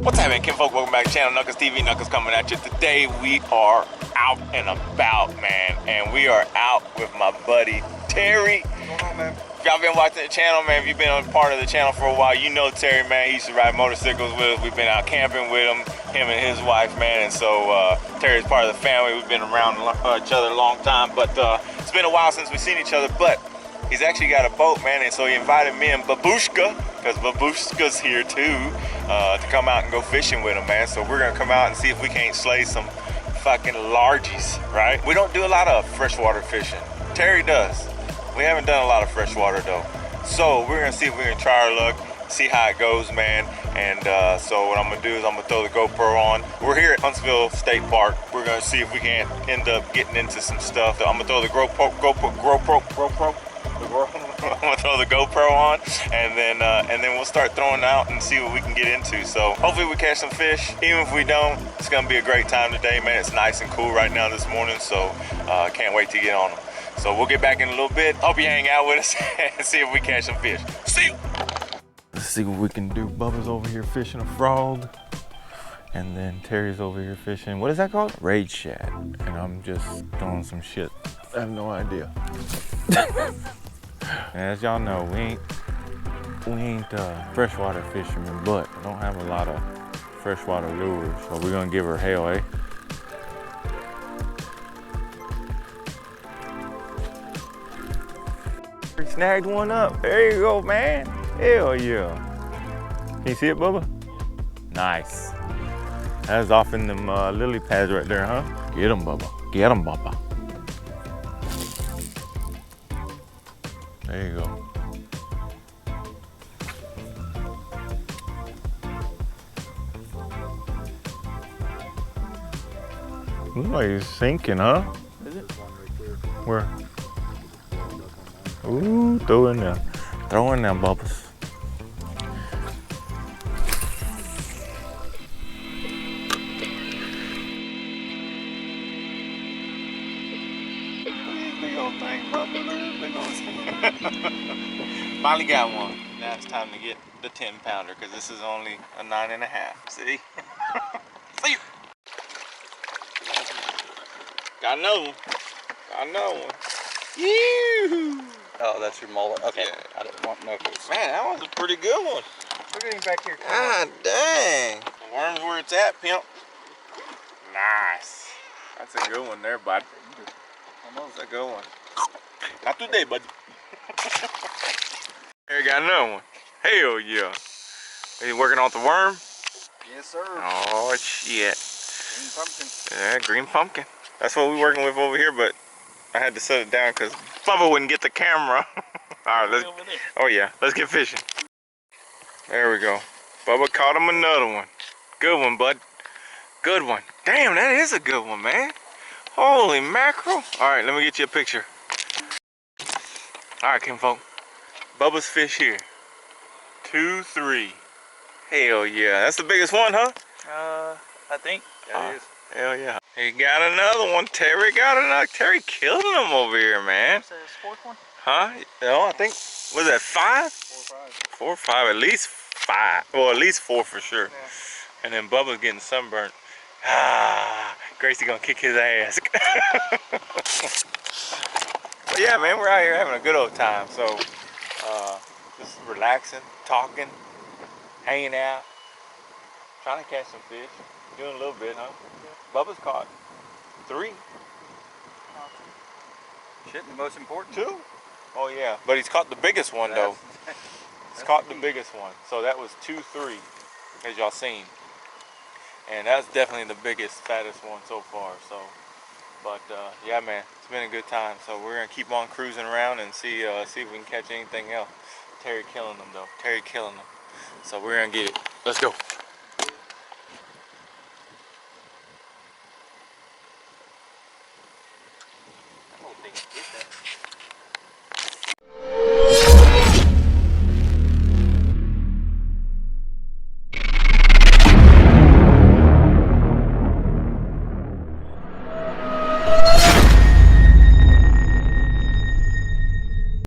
What's happening, kinfolk? Welcome back to the channel. Knuckles TV, Knuckles coming at you. Today we are out and about, man, and we are out with my buddy Terry. What's going on, man? If y'all been watching the channel, man, if you've been a part of the channel for a while, you know Terry, man. He used to ride motorcycles with us. We've been out camping with him and his wife, man. And so Terry's part of the family. We've been around each other a long time, but it's been a while since we've seen each other. But he's actually got a boat, man, and so he invited me and Babushka, because Babushka's here too, to come out and go fishing with him, man. So we're gonna come out and see if we can't slay some fucking largies, right? We don't do a lot of freshwater fishing. Terry does. We haven't done a lot of freshwater though. So we're gonna see if we can try our luck, see how it goes, man. And so what I'm gonna do is I'm gonna throw the GoPro on. We're here at Huntsville State Park. We're gonna see if we can't end up getting into some stuff. I'm gonna throw the GoPro. I'm gonna throw the GoPro on, and then we'll start throwing out and see what we can get into. So hopefully we catch some fish. Even if we don't, it's gonna be a great time today, man. It's nice and cool right now this morning, so can't wait to get on them. So we'll get back in a little bit. Hope you hang out with us and see if we catch some fish. See you. Let's see what we can do. Bubba's over here fishing a frog, and then Terry's over here fishing, what is that called? Raid shad. And I'm just doing some shit. I have no idea. As y'all know, we ain't freshwater fishermen, but we don't have a lot of freshwater lures, so we're gonna give her hell, eh? We snagged one up. There you go, man. Hell yeah. Can you see it, Bubba? Nice. That's off in them lily pads right there, huh? Get him, Bubba. Get him, Bubba. There you go. Looks like he's sinking, huh? Is it? Where? Ooh, throw in there. Throw in there, Bubbles. Finally got one. Now it's time to get the 10 pounder, because this is only a 9.5. See? See you. Got another one. Got another one. Yoo-hoo. Oh, that's your mullet. Okay. Yeah. I didn't want knuckles. Man, that was a pretty good one. Look at him back here. God dang. The worm's where it's at, pimp. Nice. That's a good one there, bud. That's a good one. Not today, bud. Here, got another one. Hell yeah. Are you working off the worm? Yes, sir. Oh, shit. Green pumpkin. Yeah, green pumpkin. That's what we're working with over here, but I had to set it down because Bubba wouldn't get the camera. All right, let's. Oh yeah, let's get fishing. There we go. Bubba caught him another one. Good one, bud. Good one. Damn, that is a good one, man. Holy mackerel. All right, let me get you a picture. All right, kinfolk. Bubba's fish here. 2-3. Hell yeah. That's the biggest one, huh? I think. Yeah, it is. Hell yeah. He got another one. Terry got another. Terry killing them over here, man. What's the fourth one? Huh? No, I think, was that 5? 4 or 5. 4 or 5, at least 5. Well, at least 4 for sure. Yeah. And then Bubba's getting sunburnt. Ah, Gracie gonna kick his ass. But yeah, man, we're out here having a good old time. So, just relaxing, talking, hanging out, trying to catch some fish. Doing a little bit, huh? Yeah. Bubba's caught 3. Shit, the most important. 2? Oh yeah, but he's caught the biggest one though. He's caught the biggest one. So that was 2-3, as y'all seen. And that's definitely the biggest, fattest one so far. So, but yeah, man, it's been a good time. So we're gonna keep on cruising around and see if we can catch anything else. Terry killing them though. Terry killing them. So we're gonna get it. Let's go.